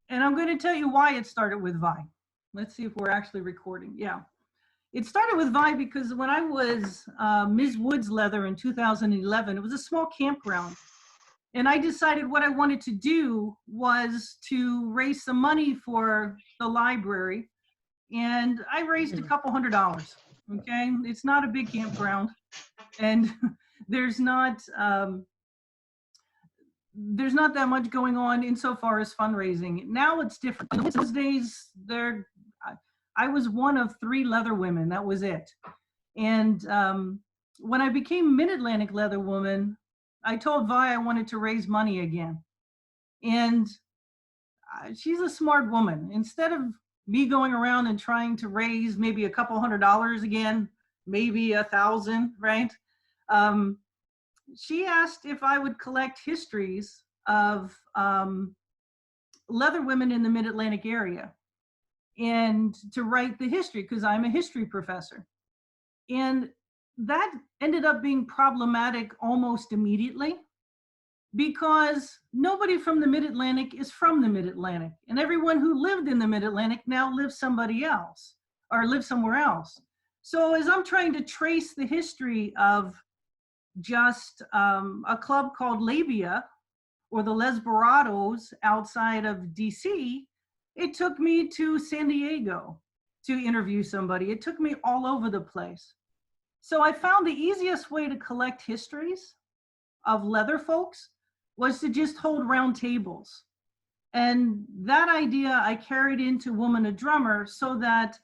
And I'm going to tell you why it started with Vi. Let's see if we're actually recording. Yeah. It started with Vi because when I was Ms. Woods Leather in 2011, it was a small campground. And I decided what I wanted to do was to raise some money for the library. And I raised a couple $100. Okay. It's not a big campground. And there's not that much going on insofar as fundraising. Now it's different. In those days, I was one of 3 leather women. That was it. And when I became Mid-Atlantic Leather Woman, I told Vi I wanted to raise money again. And she's a smart woman. Instead of me going around and trying to raise maybe a couple $100 again, maybe 1,000, right? She asked if I would collect histories of leather women in the Mid-Atlantic area and to write the history, because I'm a history professor. And that ended up being problematic almost immediately because nobody from the Mid-Atlantic is from the Mid-Atlantic, and everyone who lived in the Mid-Atlantic now lives somebody else or lives somewhere else. So as I'm trying to trace the history of just a club called Labia or the Lesberados outside of DC, it took me to San Diego to interview somebody. It took me all over the place. So I found the easiest way to collect histories of leather folks was to just hold round tables. And that idea I carried into Woman a Drummer so that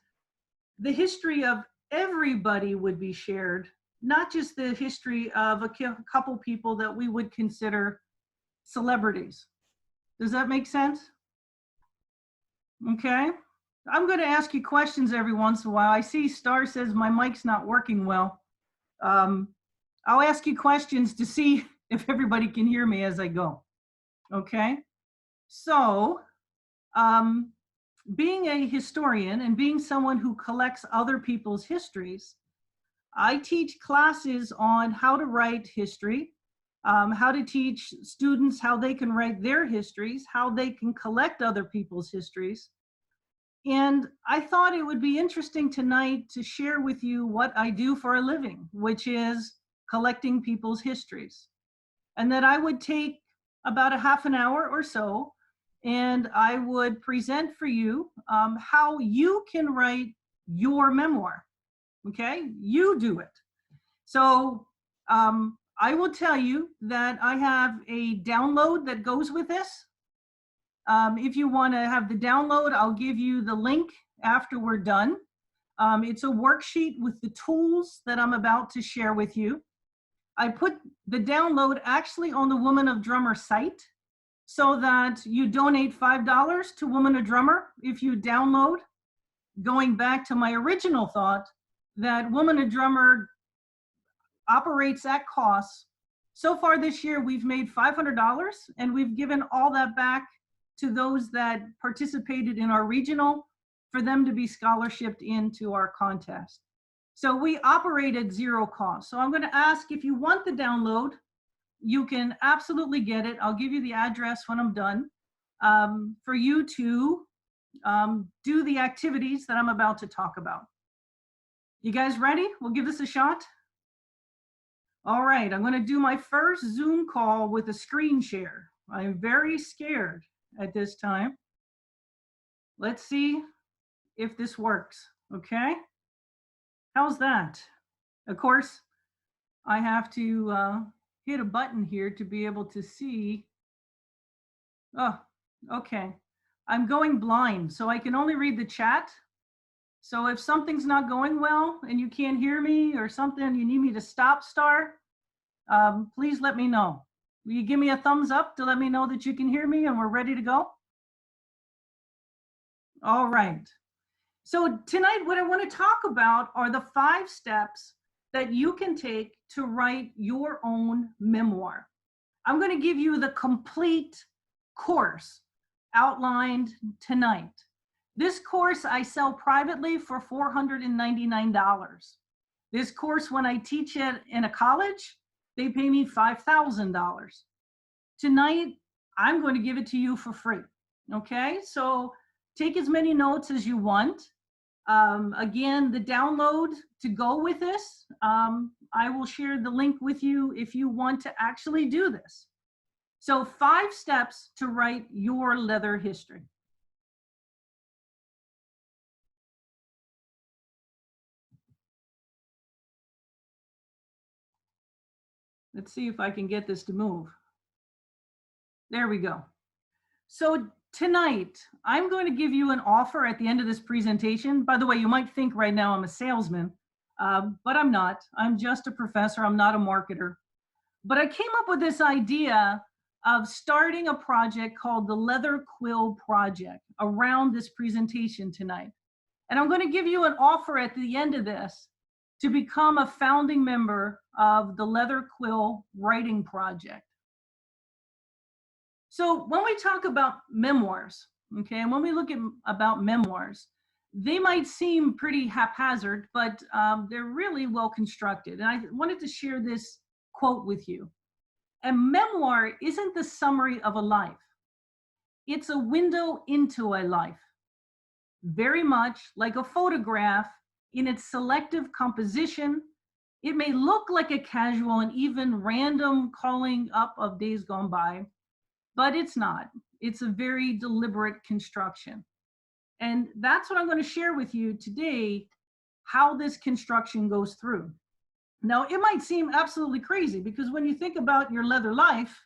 the history of everybody would be shared, not just the history of a couple people that we would consider celebrities. Does that make sense? Okay. I'm going to ask you questions every once in a while. I see Star says my mic's not working well. I'll ask you questions to see if everybody can hear me as I go. Okay. So, being a historian and being someone who collects other people's histories, I teach classes on how to write history, how to teach students how they can write their histories, how they can collect other people's histories. And I thought it would be interesting tonight to share with you what I do for a living, which is collecting people's histories. And that I would take about a half an hour or so, and I would present for you how you can write your memoir. Okay, you do it. So I will tell you that I have a download that goes with this. If you want to have the download, I'll give you the link after we're done. It's a worksheet with the tools that I'm about to share with you. I put the download actually on the Woman of Drummer site so that you donate $5 to Woman of Drummer if you download. Going back to my original thought that Woman of Drummer operates at cost. So far this year, we've made $500 and we've given all that back to those that participated in our regional for them to be scholarshiped into our contest. So we operate at zero cost. So I'm going to ask if you want the download, you can absolutely get it. I'll give you the address when I'm done for you to do the activities that I'm about to talk about. You guys ready? We'll give this a shot. All right, I'm going to do my first Zoom call with a screen share. I'm very scared at this time. Let's see if this works, okay? How's that? Of course, I have to hit a button here to be able to see. Oh, okay. I'm going blind, so I can only read the chat. So if something's not going well and you can't hear me or something, you need me to stop, Star, please let me know. Will you give me a thumbs up to let me know that you can hear me and we're ready to go? All right. So tonight, what I want to talk about are the 5 steps that you can take to write your own memoir. I'm going to give you the complete course outlined tonight. This course I sell privately for $499. This course, when I teach it in a college, they pay me $5,000. Tonight, I'm going to give it to you for free. Okay, so take as many notes as you want. Again, the download to go with this, I will share the link with you if you want to actually do this. So 5 steps to write your leather history. Let's see if I can get this to move. There we go. So tonight, I'm going to give you an offer at the end of this presentation. By the way, you might think right now I'm a salesman, but I'm not. I'm just a professor. I'm not a marketer. But I came up with this idea of starting a project called the Leather Quill Project around this presentation tonight. And I'm going to give you an offer at the end of this to become a founding member of the Leather Quill Writing Project. So when we talk about memoirs, okay, and when we look at about memoirs, they might seem pretty haphazard, but they're really well constructed. And I wanted to share this quote with you. A memoir isn't the summary of a life. It's a window into a life. Very much like a photograph in its selective composition, it may look like a casual and even random calling up of days gone by, but it's not. It's a very deliberate construction. And that's what I'm going to share with you today, how this construction goes through. Now, it might seem absolutely crazy because when you think about your leather life,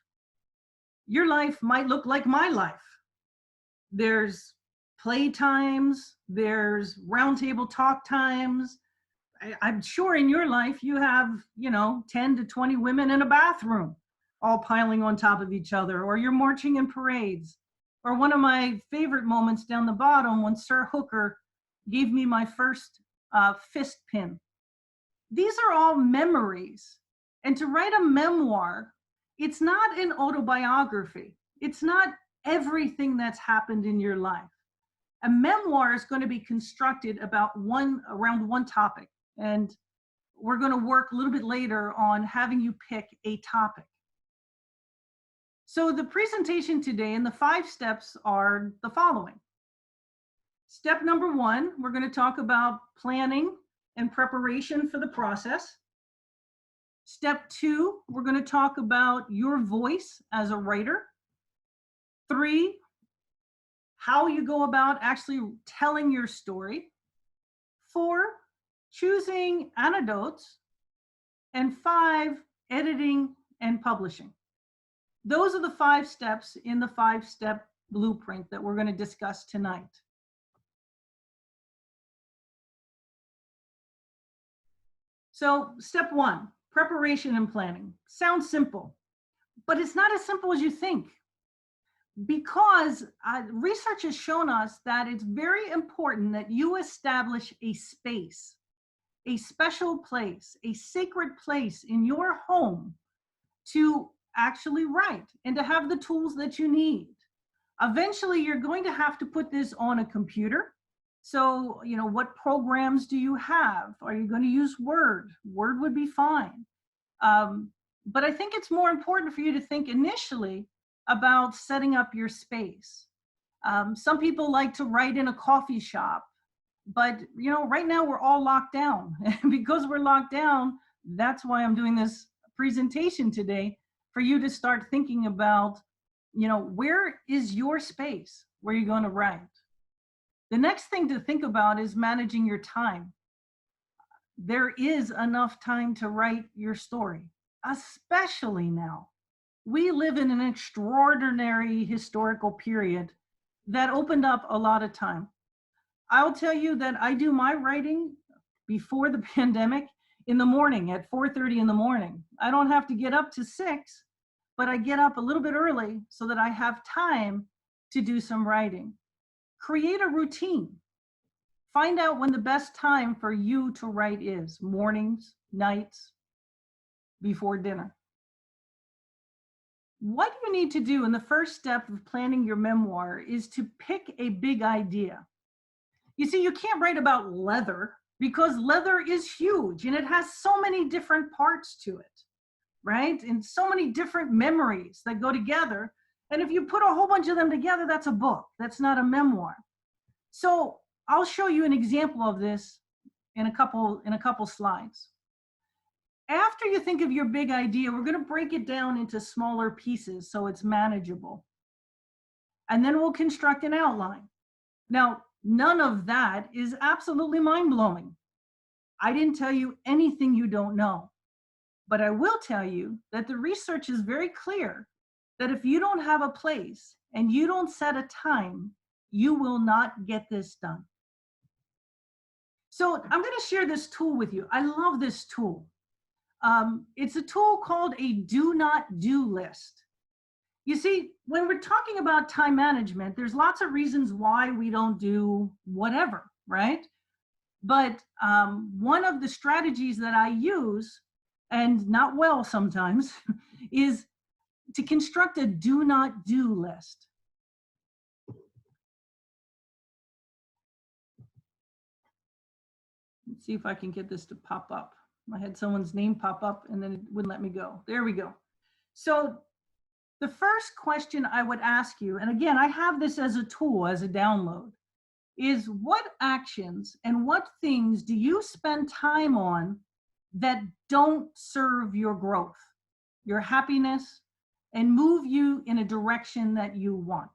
your life might look like my life. There's play times, there's roundtable talk times. I'm sure in your life you have, 10 to 20 women in a bathroom all piling on top of each other, or you're marching in parades. Or one of my favorite moments down the bottom when Sir Hooker gave me my first fist pin. These are all memories. And to write a memoir, it's not an autobiography. It's not everything that's happened in your life. A memoir is going to be constructed around one topic. And we're going to work a little bit later on having you pick a topic. So the presentation today and the 5 steps are the following. Step number 1, we're going to talk about planning and preparation for the process. Step 2, we're going to talk about your voice as a writer. 3, how you go about actually telling your story. 4, choosing anecdotes. And 5, editing and publishing. Those are the 5 steps in the 5-step blueprint that we're going to discuss tonight. So step 1, preparation and planning. Sounds simple, but it's not as simple as you think, because research has shown us that it's very important that you establish a space, a special place, a sacred place in your home to actually write and to have the tools that you need. Eventually, you're going to have to put this on a computer. So, what programs do you have? Are you going to use Word? Word would be fine. But I think it's more important for you to think initially about setting up your space. Some people like to write in a coffee shop, but right now we're all locked down. And because we're locked down, that's why I'm doing this presentation today, for you to start thinking about, where is your space where you're going to write. The next thing to think about is managing your time. There is enough time to write your story, especially now. We live in an extraordinary historical period that opened up a lot of time. I'll tell you that I do my writing before the pandemic in the morning at 4:30 in the morning. I don't have to get up to 6, but I get up a little bit early so that I have time to do some writing. Create a routine. Find out when the best time for you to write is: mornings, nights, before dinner. What you need to do in the first step of planning your memoir is to pick a big idea. You see, you can't write about leather because leather is huge and it has so many different parts to it, right? And so many different memories that go together And if you put a whole bunch of them together, that's a book. That's not a memoir. So I'll show you an example of this in a couple slides. After you think of your big idea, we're going to break it down into smaller pieces so it's manageable. And then we'll construct an outline. Now, none of that is absolutely mind-blowing. I didn't tell you anything you don't know. But I will tell you that the research is very clear that if you don't have a place and you don't set a time, you will not get this done. So I'm going to share this tool with you. I love this tool. It's a tool called a do not do list. You see, when we're talking about time management, there's lots of reasons why we don't do whatever, right? But one of the strategies that I use, and not well sometimes, is to construct a do not do list. Let's see if I can get this to pop up. I had someone's name pop up and then it wouldn't let me go. There we go. So the first question I would ask you, and again, I have this as a tool, as a download, is what actions and what things do you spend time on that don't serve your growth, your happiness, and move you in a direction that you want?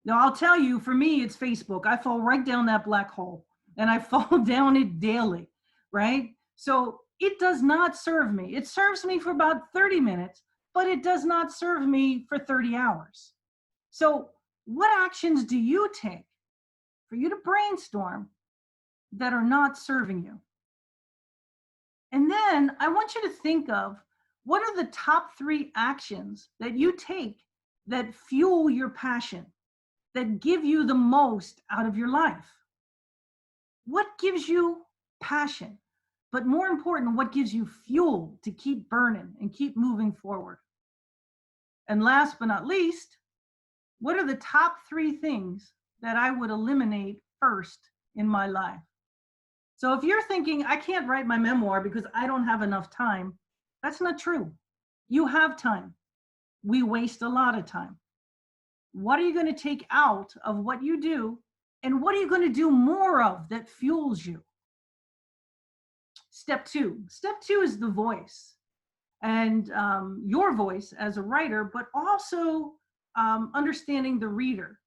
Now, I'll tell you, for me, it's Facebook. I fall right down that black hole, and I fall down it daily, right? So it does not serve me. It serves me for about 30 minutes, but it does not serve me for 30 hours. So what actions do you take for you to brainstorm that are not serving you? And then I want you to think of what are the top 3 actions that you take that fuel your passion, that give you the most out of your life? What gives you passion? But more important, what gives you fuel to keep burning and keep moving forward? And last but not least, what are the top 3 things that I would eliminate first in my life? So if you're thinking, I can't write my memoir because I don't have enough time, that's not true. You have time. We waste a lot of time. What are you going to take out of what you do? And what are you going to do more of that fuels you? Step 2. Step 2 is the voice. And your voice as a writer, but also understanding the reader.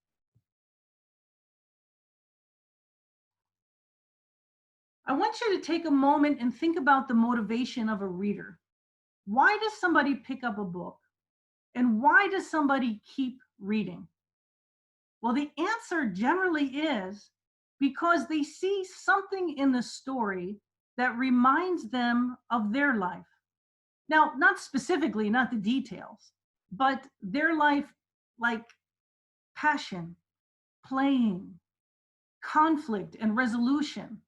I want you to take a moment and think about the motivation of a reader. Why does somebody pick up a book? And why does somebody keep reading? Well, the answer generally is because they see something in the story that reminds them of their life. Now, not specifically, not the details, but their life, like passion, playing, conflict, and resolution.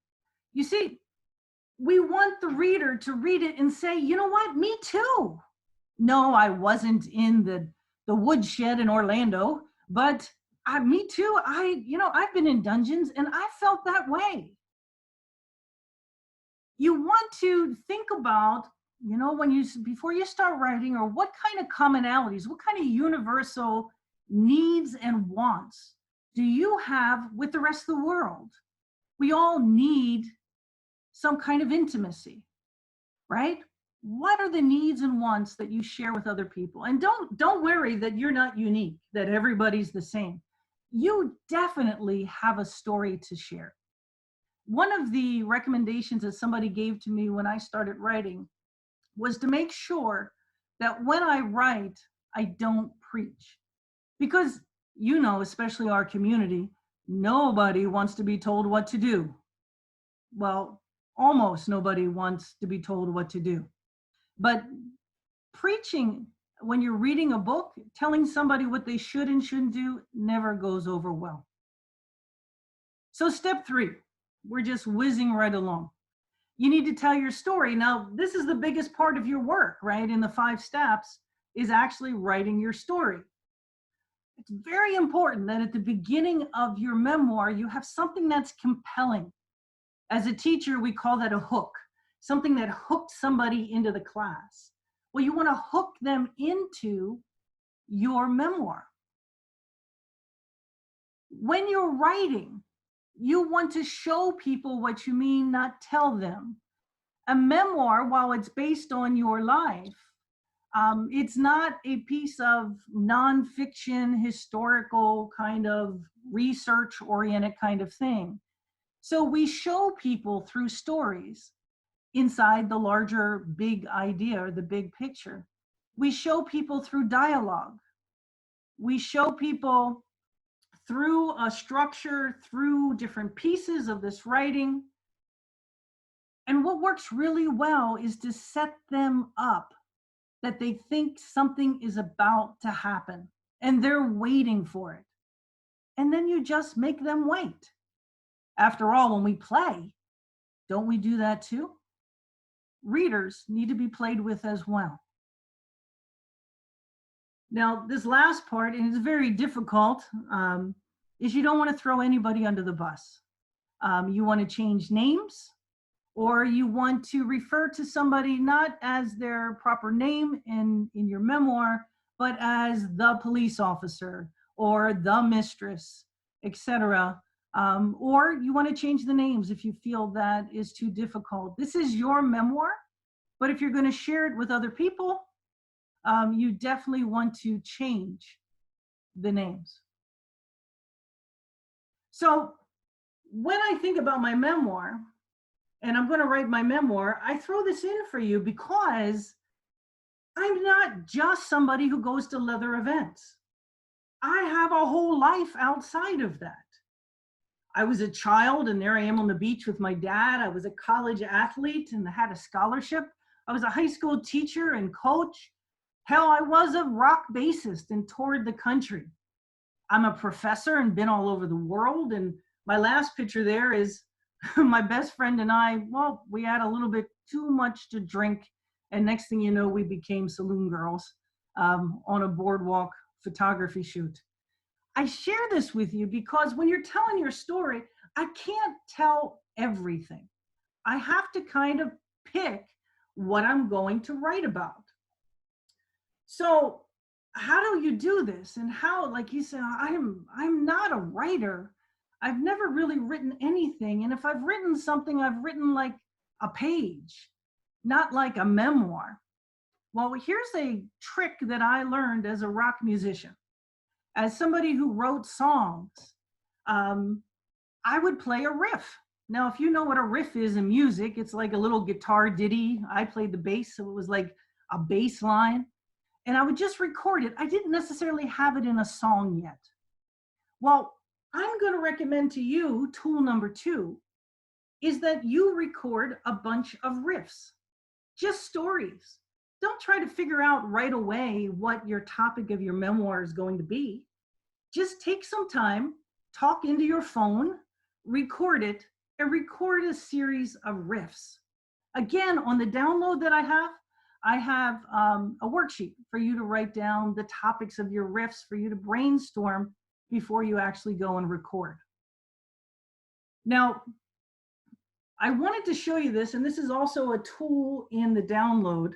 You see, we want the reader to read it and say, you know what, me too. No, I wasn't in the woodshed in Orlando, but me too. I've been in dungeons and I felt that way. You want to think about, before you start writing, or what kind of commonalities, what kind of universal needs and wants do you have with the rest of the world? We all need some kind of intimacy, right? What are the needs and wants that you share with other people? And don't worry that you're not unique, that everybody's the same. You definitely have a story to share. One of the recommendations that somebody gave to me when I started writing was to make sure that when I write, I don't preach. Because, especially our community, nobody wants to be told what to do. Well, almost nobody wants to be told what to do. But preaching, when you're reading a book, telling somebody what they should and shouldn't do never goes over well. So step 3, we're just whizzing right along. You need to tell your story. Now, this is the biggest part of your work, right? In the 5 steps is actually writing your story. It's very important that at the beginning of your memoir, you have something that's compelling. As a teacher, we call that a hook, something that hooked somebody into the class. Well, you want to hook them into your memoir. When you're writing, you want to show people what you mean, not tell them. A memoir, while it's based on your life, it's not a piece of nonfiction, historical kind of research oriented kind of thing. So we show people through stories inside the larger big idea or the big picture. We show people through dialogue. We show people through a structure, through different pieces of this writing. And what works really well is to set them up that they think something is about to happen and they're waiting for it. And then you just make them wait. After all, when we play, don't we do that too? Readers need to be played with as well. Now, this last part, and it's very difficult, is you don't want to throw anybody under the bus. You want to change names, or you want to refer to somebody not as their proper name in your memoir, but as the police officer or the mistress, etc. Or you want to change the names if you feel that is too difficult. This is your memoir, but if you're going to share it with other people, you definitely want to change the names. So when I think about my memoir, and I'm going to write my memoir, I throw this in for you because I'm not just somebody who goes to leather events. I have a whole life outside of that. I was a child, and there I am on the beach with my dad. I was a college athlete and had a scholarship. I was a high school teacher and coach. Hell, I was a rock bassist and toured the country. I'm a professor and been all over the world. And my last picture there is my best friend and I, well, we had a little bit too much to drink. And next thing you know, we became saloon girls on a boardwalk photography shoot. I share this with you because when you're telling your story, I can't tell everything. I have to kind of pick what I'm going to write about. So how do you do this? And how, like you said, I'm not a writer. I've never really written anything. And if I've written something, I've written like a page, not like a memoir. Well, here's a trick that I learned as a rock musician. As somebody who wrote songs, I would play a riff. Now, if you know what a riff is in music, it's like a little guitar ditty. I played the bass, so it was like a bass line. And I would just record it. I didn't necessarily have it in a song yet. Well, I'm going to recommend to you, tool number 2, is that you record a bunch of riffs, just stories. Don't try to figure out right away what your topic of your memoir is going to be. Just take some time, talk into your phone, record it, and record a series of riffs. Again, on the download that I have a worksheet for you to write down the topics of your riffs for you to brainstorm before you actually go and record. Now, I wanted to show you this, and this is also a tool in the download.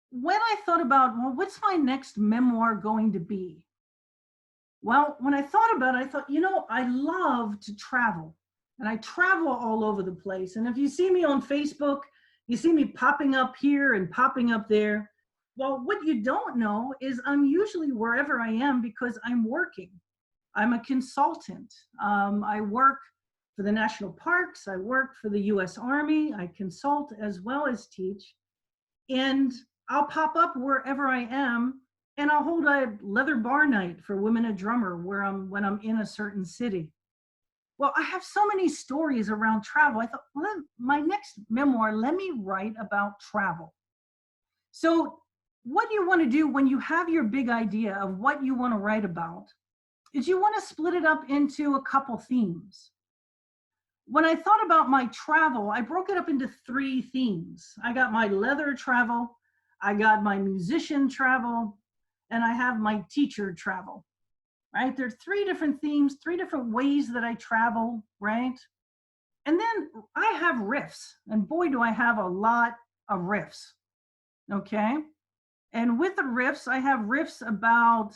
When I thought about, well, what's my next memoir going to be? Well, when I thought about it, I thought, you know, I love to travel, and I travel all over the place. And if you see me on Facebook, you see me popping up here and popping up there. Well, what you don't know is I'm usually wherever I am because I'm working. I'm a consultant. I work for the national parks. I work for the US Army. I consult as well as teach. And I'll pop up wherever I am, and I'll hold a leather bar night for Women a Drummer when I'm in a certain city. Well, I have so many stories around travel. I thought, well, my next memoir, let me write about travel. So what you want to do when you have your big idea of what you want to write about is you want to split it up into a couple themes. When I thought about my travel, I broke it up into 3 themes. I got my leather travel, I got my musician travel, and I have my teacher travel. Right? There are 3 different themes, 3 different ways that I travel, right? And then I have riffs, and boy, do I have a lot of riffs, okay? And with the riffs, I have riffs about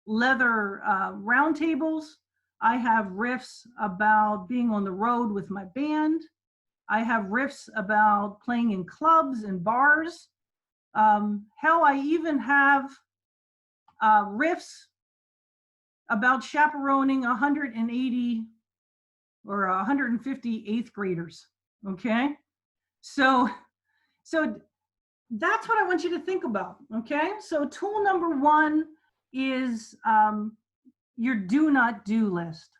leather round tables. I have riffs about being on the road with my band. I have riffs about playing in clubs and bars. Hell, I even have riffs about chaperoning 180 or 150 eighth graders. Okay, so that's what I want you to think about. Okay, so tool number one is your do not do list.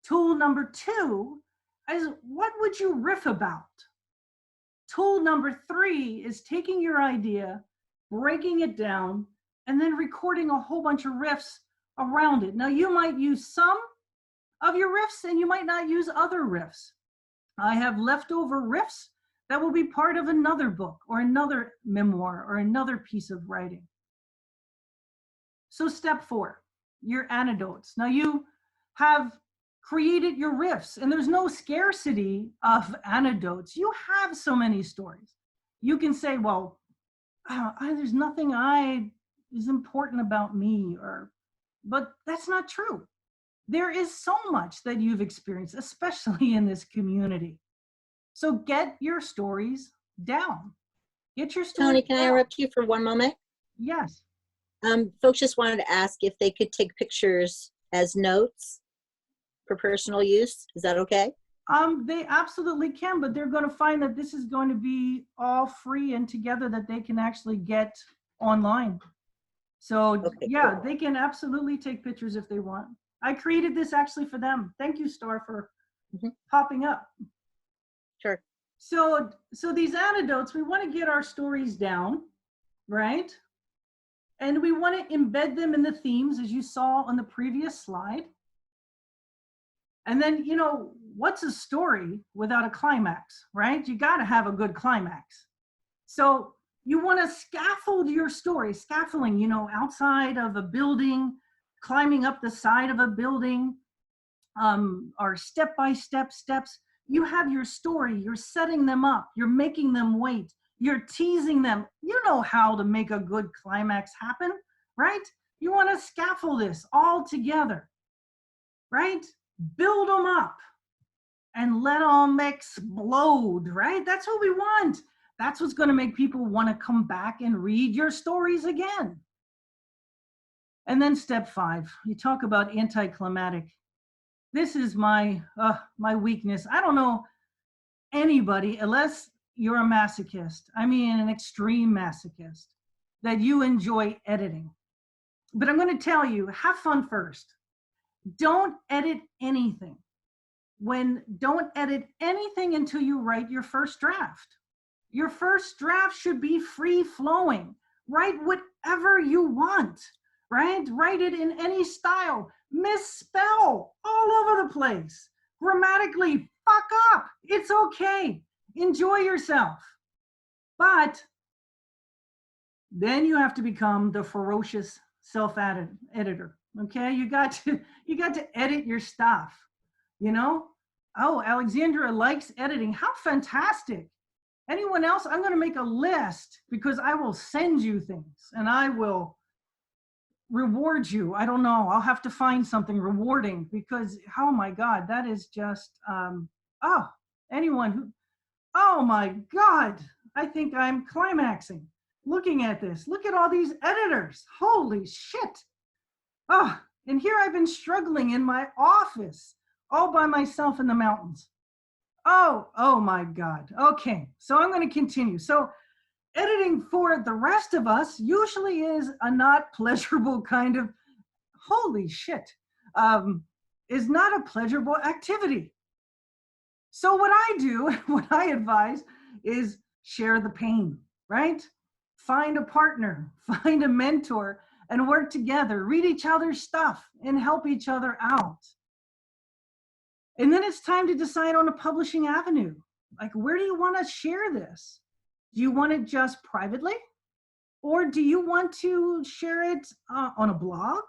Tool number two is what would you riff about? Tool number three is taking your idea, breaking it down, and then recording a whole bunch of riffs around it. Now, you might use some of your riffs and you might not use other riffs. I have leftover riffs that will be part of another book or another memoir or another piece of writing. So step 4, your anecdotes. Now you have created your riffs and there's no scarcity of anecdotes. You have so many stories. You can say, well, there's nothing is important about me, but that's not true. There is so much that you've experienced, especially in this community. So get your stories down. Get your stories Toni, can I down. interrupt you for one moment? Yes. Folks just wanted to ask if they could take pictures as notes for personal use. Is that okay? They absolutely can, but they're going to find that this is going to be all free and together that they can actually get online. So Okay, yeah, cool. they can absolutely take pictures if they want. I created this actually for them. Thank you, Star, for popping up. Sure. So these anecdotes, we want to get our stories down, right? And we want to embed them in the themes as you saw on the previous slide. And then, what's a story without a climax, right? You got to have a good climax. So you want to scaffold your story, scaffolding, outside of a building, climbing up the side of a building, or step-by-step steps. You have your story, you're setting them up, you're making them wait, you're teasing them. You know how to make a good climax happen, right? You want to scaffold this all together, right? Build them up and let them explode, right? That's what we want. That's what's going to make people want to come back and read your stories again. And then step 5, you talk about anticlimactic. This is my weakness. I don't know anybody, unless you're a masochist, I mean an extreme masochist, that you enjoy editing. But I'm going to tell you, have fun first. Don't edit anything. Don't edit anything until you write your first draft. Your first draft should be free flowing. Write whatever you want, right? Write it in any style. Misspell all over the place. Grammatically, fuck up. It's okay. Enjoy yourself. But then you have to become the ferocious self-editor. Okay? You got to edit your stuff. Oh, Alexandra likes editing. How fantastic. Anyone else? I'm going to make a list because I will send you things and I will reward you. I don't know. I'll have to find something rewarding because, oh my God, that is just, anyone who, oh my God, I think I'm climaxing looking at this. Look at all these editors. Holy shit. Oh, and here I've been struggling in my office all by myself in the mountains. Oh my God. Okay, so I'm going to continue. So editing for the rest of us usually is a not pleasurable kind of, holy shit, is not a pleasurable activity. So what I do, what I advise is share the pain, right? Find a partner, find a mentor, and work together, read each other's stuff and help each other out. And then it's time to decide on a publishing avenue. Like, where do you want to share this? Do you want it just privately? Or do you want to share it on a blog?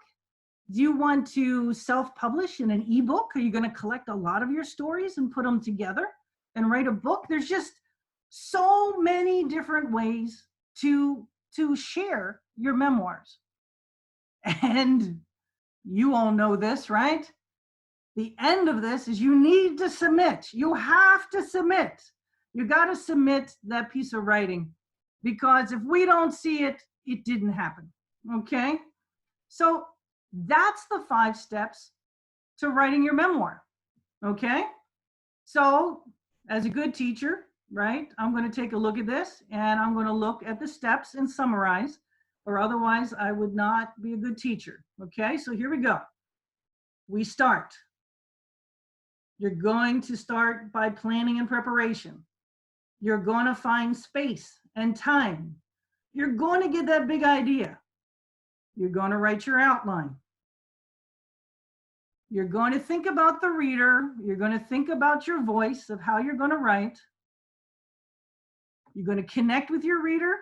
Do you want to self-publish in an ebook? Are you going to collect a lot of your stories and put them together and write a book? There's just so many different ways to share your memoirs. And you all know this, right? The end of this is you need to submit. You have to submit. You got to submit that piece of writing, because if we don't see it, it didn't happen. Okay? So that's the 5 steps to writing your memoir. Okay? So as a good teacher, right, I'm going to take a look at this and I'm going to look at the steps and summarize, or otherwise I would not be a good teacher. Okay? So here we go. We start. You're going to start by planning and preparation. You're going to find space and time. You're going to get that big idea. You're going to write your outline. You're going to think about the reader. You're going to think about your voice of how you're going to write. You're going to connect with your reader.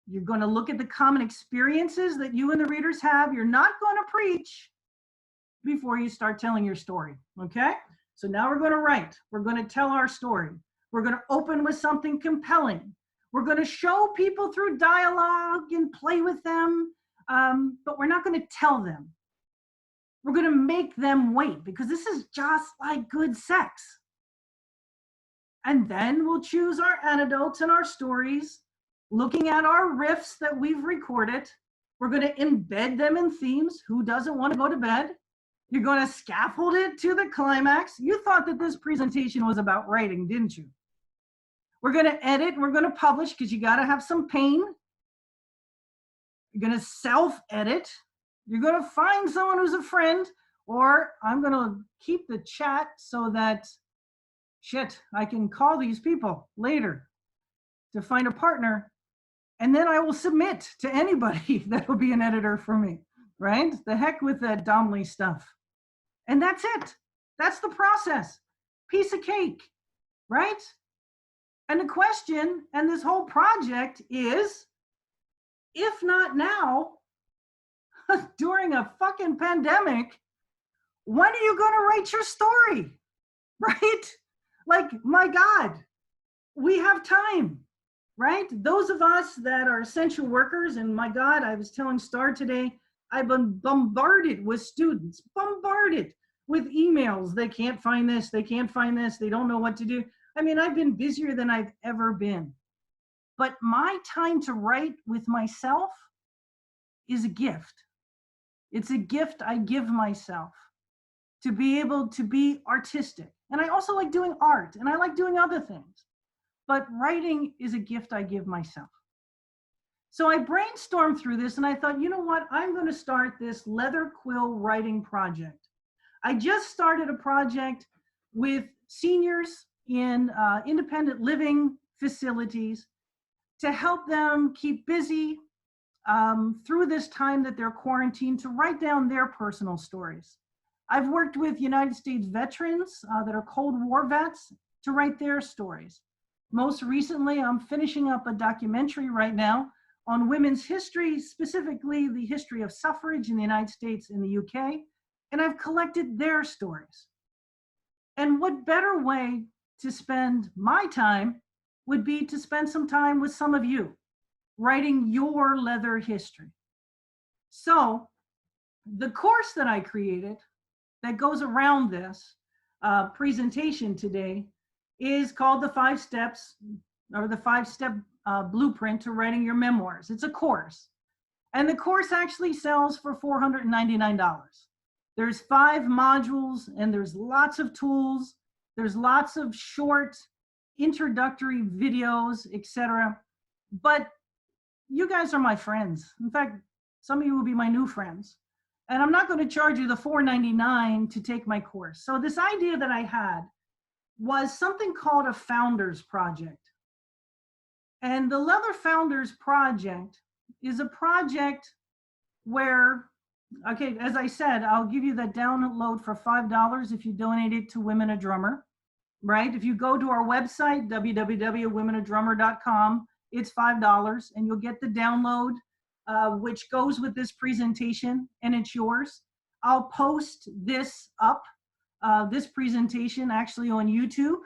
You're going to look at the common experiences that you and the readers have. You're not going to preach before you start telling your story, okay? So now we're going to write. We're going to tell our story. We're going to open with something compelling. We're going to show people through dialogue and play with them, but we're not going to tell them. We're going to make them wait, because this is just like good sex. And then we'll choose our anecdotes and our stories, looking at our riffs that we've recorded. We're going to embed them in themes. Who doesn't want to go to bed? You're going to scaffold it to the climax. You thought that this presentation was about writing, didn't you? We're going to edit. We're going to publish, because you got to have some pain. You're going to self-edit. You're going to find someone who's a friend, or I'm going to keep the chat so that, shit, I can call these people later to find a partner, and then I will submit to anybody that will be an editor for me, right? The heck with that Domley stuff. And that's it. That's the process. Piece of cake, right? And the question and this whole project is, if not now, during a fucking pandemic, when are you going to write your story? Right? Like, my God, we have time, right? Those of us that are essential workers, and my God, I was telling Star today, I've been bombarded with students, bombarded with emails. They can't find this, they can't find this, they don't know what to do. I mean, I've been busier than I've ever been. But my time to write with myself is a gift. It's a gift I give myself to be able to be artistic. And I also like doing art, and I like doing other things. But writing is a gift I give myself. So I brainstormed through this, and I thought, you know what? I'm going to start this leather quill writing project. I just started a project with seniors in independent living facilities to help them keep busy through this time that they're quarantined, to write down their personal stories. I've worked with United States veterans that are Cold War vets to write their stories. Most recently, I'm finishing up a documentary right now on women's history, specifically the history of suffrage in the United States and the UK, and I've collected their stories. And what better way to spend my time would be to spend some time with some of you, writing your leather history. So the course that I created that goes around this presentation today is called the 5 steps, or the 5-step blueprint to writing your memoirs. It's a course, and the course actually sells for $499. There's 5 modules, and there's lots of tools. There's lots of short introductory videos, etc. But you guys are my friends. In fact, some of you will be my new friends. And I'm not going to charge you the $499 to take my course. So this idea that I had was something called a Founders Project. And the Leather Founders Project is a project where, okay, as I said, I'll give you that download for $5 if you donate it to Women a Drummer, right? If you go to our website, www.womenadrummer.com, it's $5, and you'll get the download, which goes with this presentation, and it's yours. I'll post this up, this presentation actually on YouTube,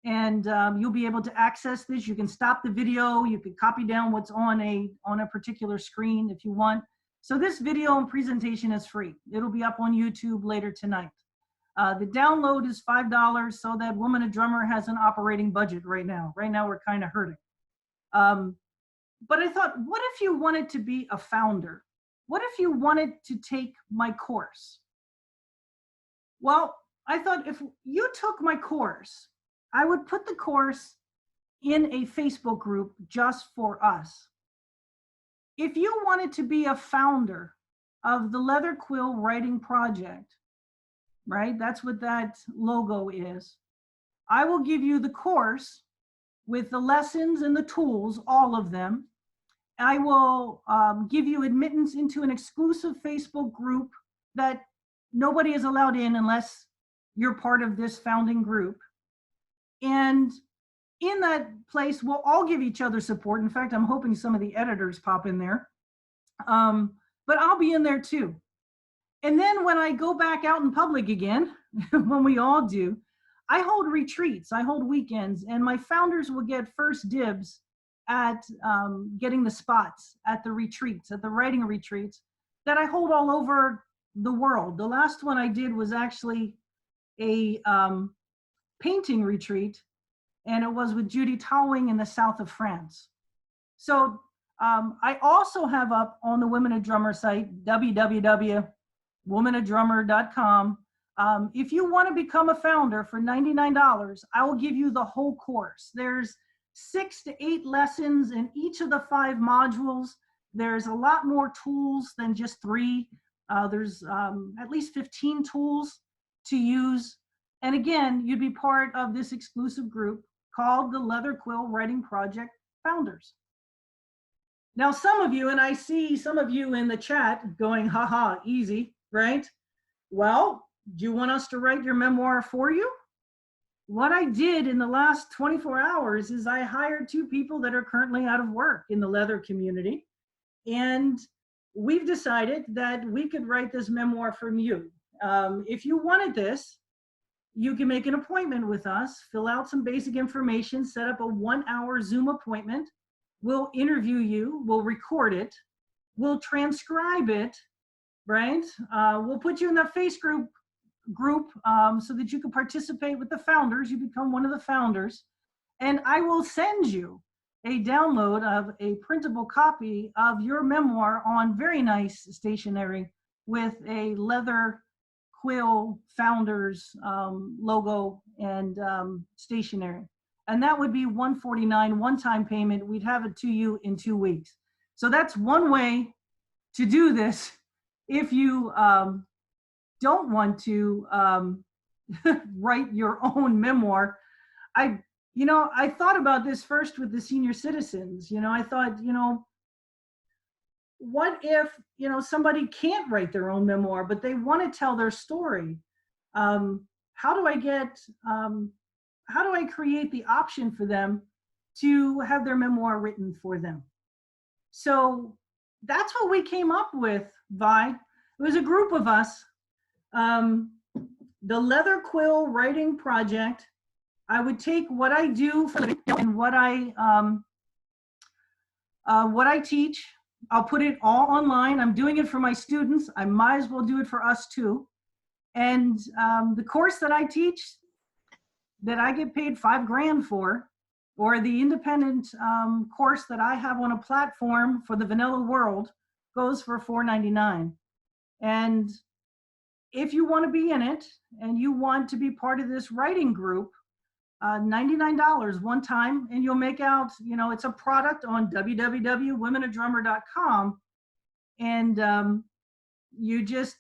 and you'll be able to access this. You can stop the video. You can copy down what's on a particular screen if you want. So this video and presentation is free. It'll be up on YouTube later tonight. The download is $5, so that Woman a Drummer has an operating budget right now. Right now we're kind of hurting. But I thought, what if you wanted to be a founder? What if you wanted to take my course? Well, I thought if you took my course, I would put the course in a Facebook group just for us. If you wanted to be a founder of the Leather Quill Writing Project, right? That's what that logo is. I will give you the course with the lessons and the tools, all of them. I will give you admittance into an exclusive Facebook group that nobody is allowed in unless you're part of this founding group. And in that place, we'll all give each other support. In fact, I'm hoping some of the editors pop in there. But I'll be in there too. And then when I go back out in public again, when we all do, I hold retreats, I hold weekends, and my founders will get first dibs at getting the spots at the retreats, at the writing retreats that I hold all over the world. The last one I did was actually a painting retreat, and it was with Judy Towing in the south of France. So I also have up on the Women a Drummer site, www.womanadrummer.com. If you want to become a founder for $99, I will give you the whole course. There's 6 to 8 lessons in each of the 5 modules. There's a lot more tools than just 3. There's at least 15 tools to use. And again, you'd be part of this exclusive group called the Leather Quill Writing Project Founders. Now, some of you, and I see some of you in the chat going, haha, easy, right? Well, do you want us to write your memoir for you? What I did in the last 24 hours is I hired 2 people that are currently out of work in the leather community. And we've decided that we could write this memoir from you. If you wanted this, you can make an appointment with us, fill out some basic information, set up a 1-hour Zoom appointment. We'll interview you, we'll record it, we'll transcribe it, right? We'll put you in the Facebook group so that you can participate with the founders. You become one of the founders. And I will send you a download of a printable copy of your memoir on very nice stationery with a leather Quill founders logo and stationery. And that would be $149 one-time payment. We'd have it to you in 2 weeks. So that's one way to do this. If you don't want to write your own memoir, I thought about this first with the senior citizens. I thought, what if, somebody can't write their own memoir, but they want to tell their story? How do I create the option for them to have their memoir written for them? So that's what we came up with, Vi. It was a group of us. The Leather Quill Writing Project. I would take what I do and what I teach. I'll put it all online. I'm doing it for my students. I might as well do it for us too. And the course that I teach, that I get paid $5 grand for, or the independent course that I have on a platform for the vanilla world, goes for $4.99. And if you want to be in it and you want to be part of this writing group, $99 one time, and you'll make out, it's a product on www.womanadrummer.com, and you just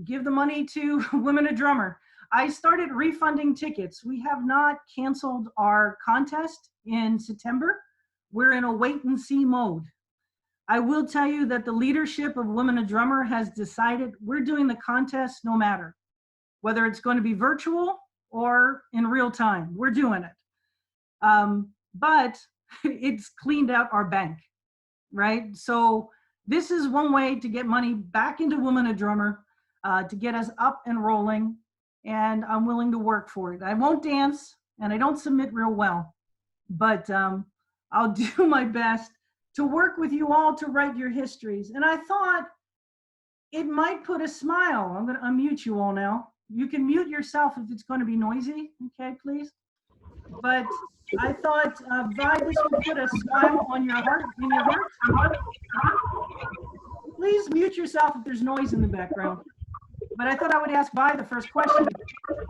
give the money to Women a Drummer. I started refunding tickets. We have not canceled our contest in September. We're in a wait and see mode. I will tell you that the leadership of Women a Drummer has decided we're doing the contest no matter, whether it's going to be virtual or in real time, we're doing it. But it's cleaned out our bank, right? So this is one way to get money back into Women a Drummer, to get us up and rolling, and I'm willing to work for it. I won't dance. and I don't submit real well, but I'll do my best to work with you all to write your histories. And I thought it might put a smile. I'm going to unmute you all now. You can mute yourself if it's going to be noisy, okay, please? But I thought, Vi, this would put a smile on your heart, in your heart. Please mute yourself if there's noise in the background. But I thought I would ask Vi the first question.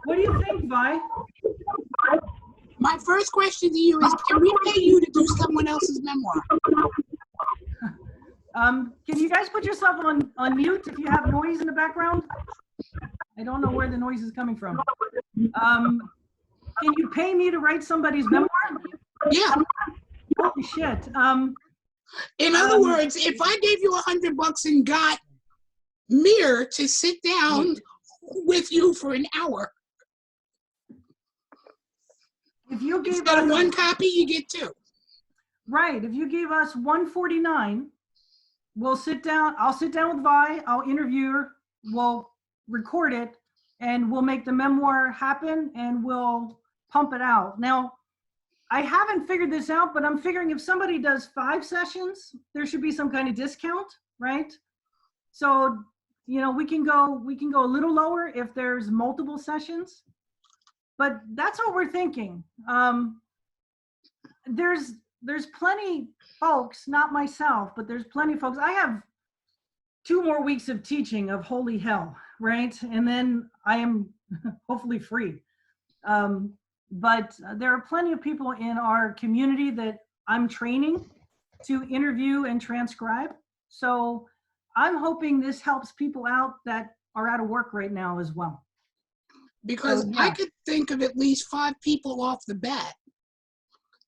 What do you think, Vi? My first question to you is, can we pay you to do someone else's memoir? Can you guys put yourself on mute if you have noise in the background? I don't know where the noise is coming from. Can you pay me to write somebody's memoir? Yeah. Holy shit. In other words, if I gave you $100 and got Mir to sit down with you for an hour, if you gave instead us of one copy, you get two. Right. If you gave us $149, we'll sit down. I'll sit down with Vi. I'll interview her. We'll record it, and we'll make the memoir happen, and we'll pump it out. Now, I haven't figured this out, but I'm figuring if somebody does 5 sessions, there should be some kind of discount, right? So, you know, we can go a little lower if there's multiple sessions, but that's what we're thinking. There's plenty folks, not myself, but there's plenty of folks. I have 2 more weeks of teaching of holy hell, right? And then I am hopefully free. But there are plenty of people in our community that I'm training to interview and transcribe. So I'm hoping this helps people out that are out of work right now as well. Because So, yeah. I could think of at least 5 people off the bat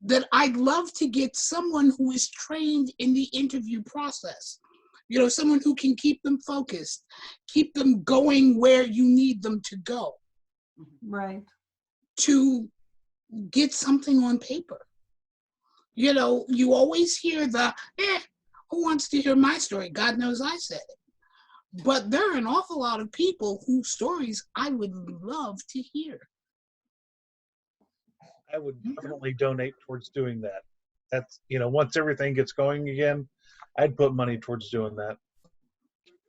that I'd love to get someone who is trained in the interview process. You know, someone who can keep them focused, keep them going where you need them to go. Right. To get something on paper. You know, you always hear the, who wants to hear my story? God knows I said it. But there are an awful lot of people whose stories I would love to hear. I would definitely donate towards doing that. That's, you know, once everything gets going again, I'd put money towards doing that.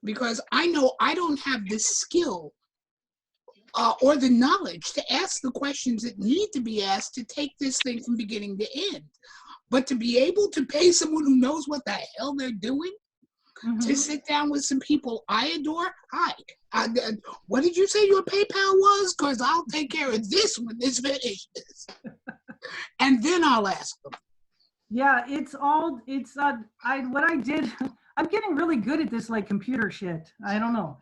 Because I know I don't have the skill or the knowledge to ask the questions that need to be asked to take this thing from beginning to end. But to be able to pay someone who knows what the hell they're doing, to sit down with some people I adore. Hi, what did you say your PayPal was? Because I'll take care of this when this finishes. And then I'll ask them. Yeah, what I did, I'm getting really good at this like computer shit. I don't know.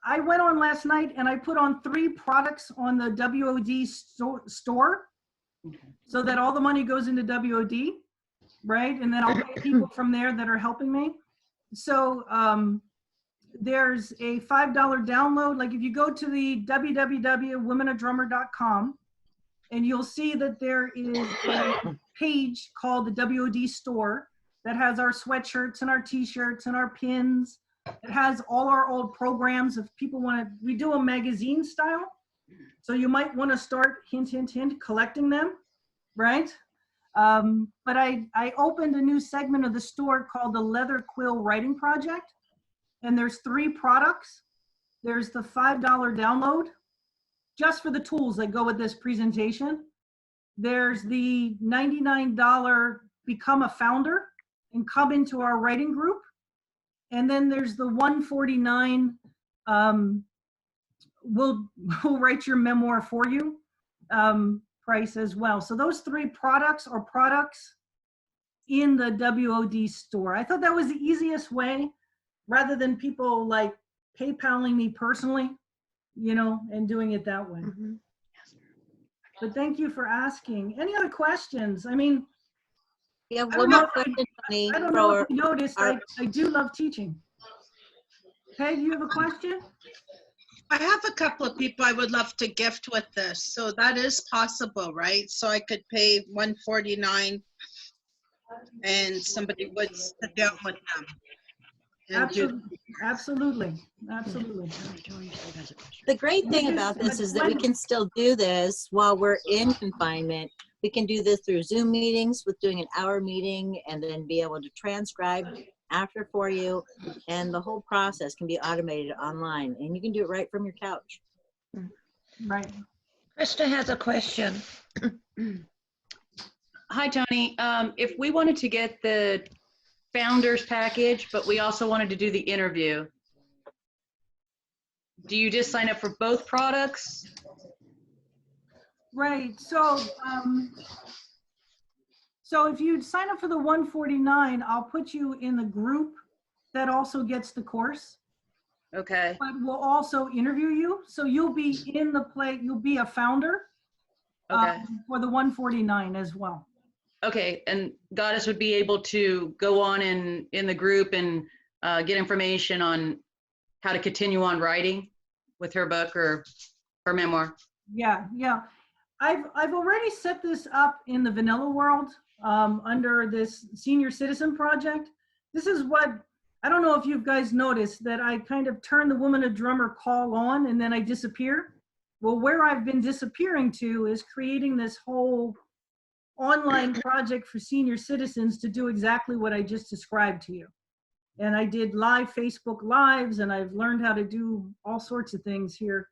I went on last night and I put on 3 products on the WOD store so that all the money goes into WOD, right? And then I'll pay people from there that are helping me. So there's a $5 download. Like if you go to the www.womenadrummer.com, and you'll see that there is a page called the WOD store that has our sweatshirts and our t-shirts and our pins. It has all our old programs. If people want to, we do a magazine style. So you might want to start, hint, hint, hint, collecting them, right? But I opened a new segment of the store called the Leather Quill Writing Project. And there's 3 products. There's the $5 download, just for the tools that go with this presentation. There's the $99 become a founder and come into our writing group. And then there's the $149 we'll write your memoir for you price as well. So those 3 products are products in the WOD store. I thought that was the easiest way, rather than people like PayPaling me personally, you know, and doing it that way. But thank you for asking. Any other questions? I mean, Yeah, I one don't know more question, Toni. I don't know if you noticed, I do love teaching. Peg, you have a question? I have a couple of people I would love to gift with this, so that is possible, right? So I could pay $149 and somebody would sit down with them. And do, Absolutely, absolutely. The great thing about this is that we can still do this while we're in confinement. We can do this through Zoom meetings with doing an hour meeting and then be able to transcribe after for you. And the whole process can be automated online and you can do it right from your couch. Right. Krista has a question. Hi, Toni. If we wanted to get the founders package, but we also wanted to do the interview, do you just sign up for both products? Right. So if you sign up for the 149, I'll put you in the group that also gets the course. Okay. But we'll also interview you. So you'll be in the play, you'll be a founder Okay. for the 149 as well. Okay. And Goddess would be able to go on in the group and get information on how to continue on writing with her book or her memoir. Yeah, yeah. I've already set this up in the vanilla world under this senior citizen project. This is what, I don't know if you guys noticed that I kind of turn the Woman of Drummer call on and then I disappear. Well, where I've been disappearing to is creating this whole online project for senior citizens to do exactly what I just described to you. And I did live Facebook Lives and I've learned how to do all sorts of things here.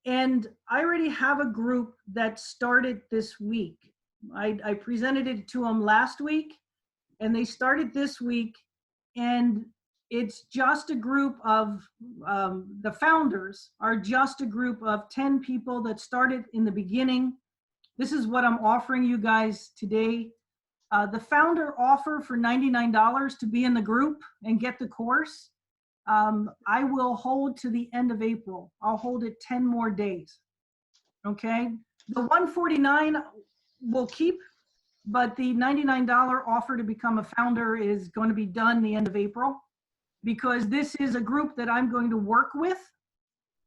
And I already have a group that started this week. I presented it to them last week and they started this week, and it's just a group of, the founders are just a group of 10 people that started in the beginning. This is what I'm offering you guys today. The founder offer for $99 to be in the group and get the course. I will hold to the end of April. I'll hold it 10 more days. Okay. The 149 will keep, but the $99 offer to become a founder is going to be done the end of April, because this is a group that I'm going to work with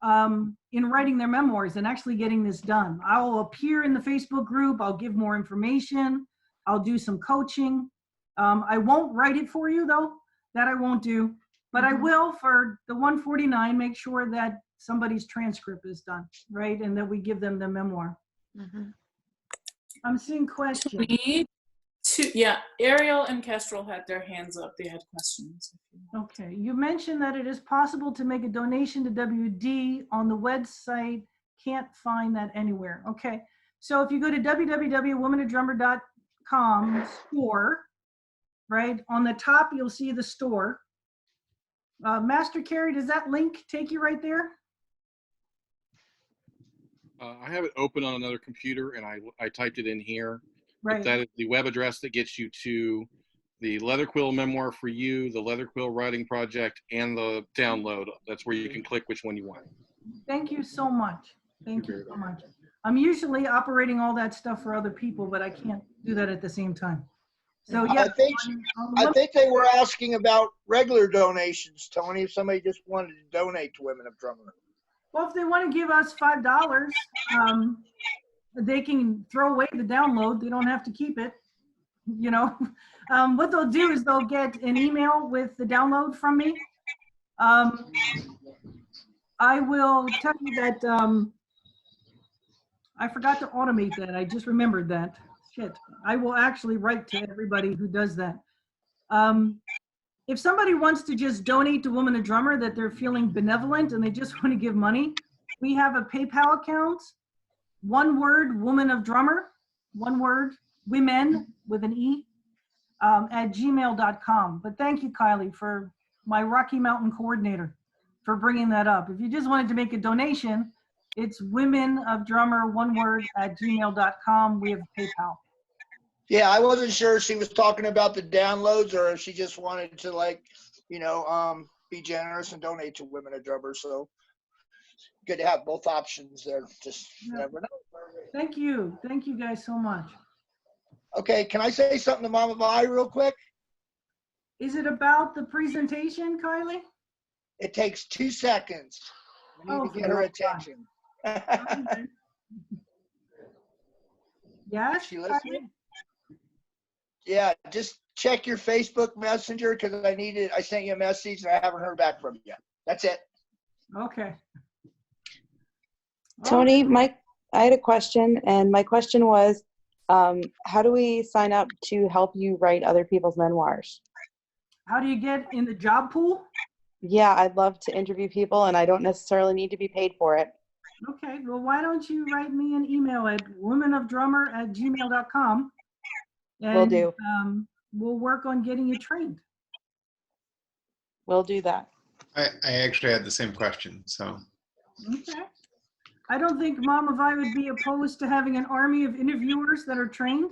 in writing their memoirs and actually getting this done. I will appear in the Facebook group. I'll give more information. I'll do some coaching. I won't write it for you though. That I won't do. But I will, for the 149, make sure that somebody's transcript is done, right? And that we give them the memoir. I'm seeing questions. We need to, yeah, Ariel and Kestrel had their hands up. They had questions. Okay, you mentioned that it is possible to make a donation to WD on the website. Can't find that anywhere. Okay, so if you go to www.womanofdrummer.com store, right, on the top you'll see the store. Master Carey, does that link take you right there? I have it open on another computer and I typed it in here. Right. But that is the web address that gets you to the Leather Quill memoir for you, the Leather Quill writing project, and the download. That's where you can click which one you want. Thank you so much. Thank you so much. I'm usually operating all that stuff for other people, but I can't do that at the same time. So yeah, I think they were asking about regular donations, Toni, if somebody just wanted to donate to Women of Drummer. well, if they want to give us $5, they can throw away the download. They don't have to keep it. You know, what they'll do is they'll get an email with the download from me. I will tell you that I forgot to automate that. I just remembered that. Shit. I will actually write to everybody who does that. If somebody wants to just donate to Woman of Drummer, that they're feeling benevolent and they just want to give money, we have a PayPal account. One word, Woman of Drummer. One word, women with an E, at gmail.com. But thank you, Kylie, for my Rocky Mountain coordinator, for bringing that up. If you just wanted to make a donation, it's Women of Drummer, one word, at gmail.com. We have PayPal. Yeah, I wasn't sure if she was talking about the downloads or if she just wanted to, like, you know, be generous and donate to Women of Drummer. So good to have both options there. Just never know. Thank you. Thank you guys so much. Okay, can I say something to Mama Vi real quick? Is it about the presentation, Kylie? It takes 2 seconds. We need to get her attention. Yes. She listening? Yeah, just check your Facebook Messenger because I sent you a message and I haven't heard back from you. That's it. Okay. Toni, I had a question, and my question was, how do we sign up to help you write other people's memoirs? How do you get in the job pool? Yeah, I'd love to interview people, and I don't necessarily need to be paid for it. Okay, well, why don't you write me an email at womenofdrummer@gmail.com, and Will do. We'll work on getting you trained. We'll do that. I actually had the same question, so. Okay. I don't think Mama Vi would be opposed to having an army of interviewers that are trained.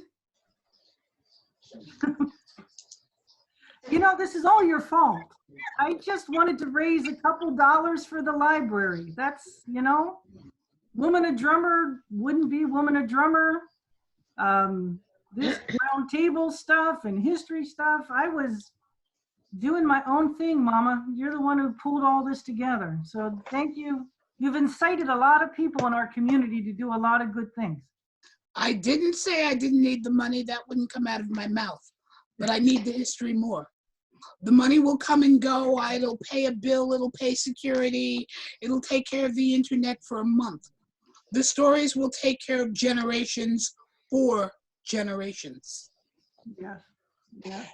You know, this is all your fault. I just wanted to raise a couple dollars for the library. That's, you know, Woman a Drummer wouldn't be Woman a Drummer. This round table stuff and history stuff, I was doing my own thing, Mama. You're the one who pulled all this together. So thank you. You've incited a lot of people in our community to do a lot of good things. I didn't say I didn't need the money. That wouldn't come out of my mouth, but I need the history more. The money will come and go. It'll pay a bill. It'll pay security. It'll take care of the internet for a month. The stories will take care of generations for generations. Yeah, yeah.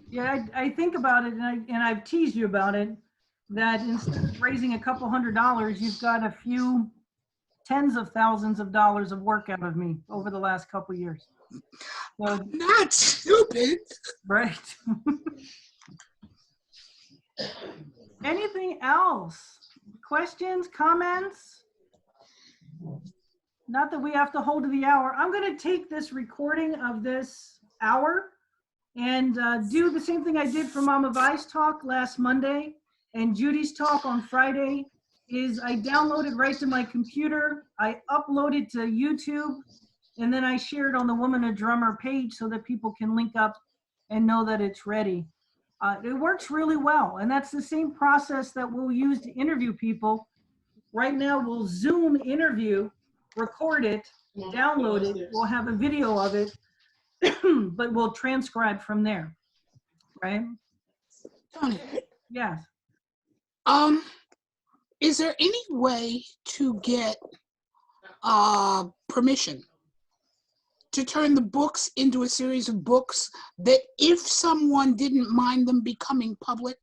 Yeah, I think about it, and I've teased you about it, that instead of raising a couple $100, you've got a few tens of thousands of dollars of work out of me over the last couple years. So, not stupid. Right. Anything else? Questions, comments? Not that we have to hold to the hour. I'm going to take this recording of this hour and do the same thing I did for Mama Vi's talk last Monday and Judy's talk on Friday. Is I downloaded right to my computer, I uploaded to YouTube, and then I shared on the Woman a Drummer page so that people can link up and know that it's ready. It works really well, and that's the same process that we'll use to interview people. Right now, we'll Zoom interview, record it, download it, we'll have a video of it, but we'll transcribe from there, right? Toni. Yes. Is there any way to get permission to turn the books into a series of books that if someone didn't mind them becoming public,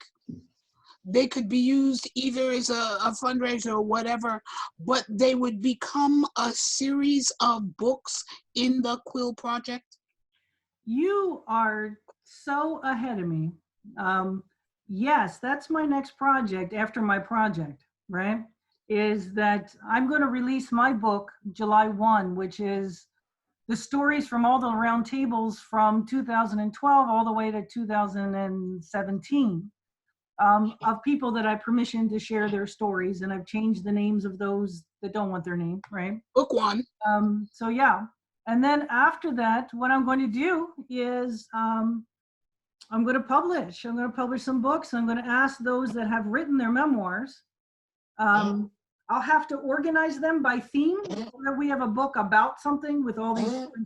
they could be used either as a fundraiser or whatever, but they would become a series of books in the Quill project? You are so ahead of me. Yes, that's my next project after my project, right? Is that I'm going to release my book July 1, which is the stories from all the round tables from 2012 all the way to 2017 of people that I permissioned to share their stories. And I've changed the names of those that don't want their name, right? Book one. So yeah. And then after that, what I'm going to do is I'm going to publish. I'm going to publish some books. I'm going to ask those that have written their memoirs. I'll have to organize them by theme. Where we have a book about something with all these different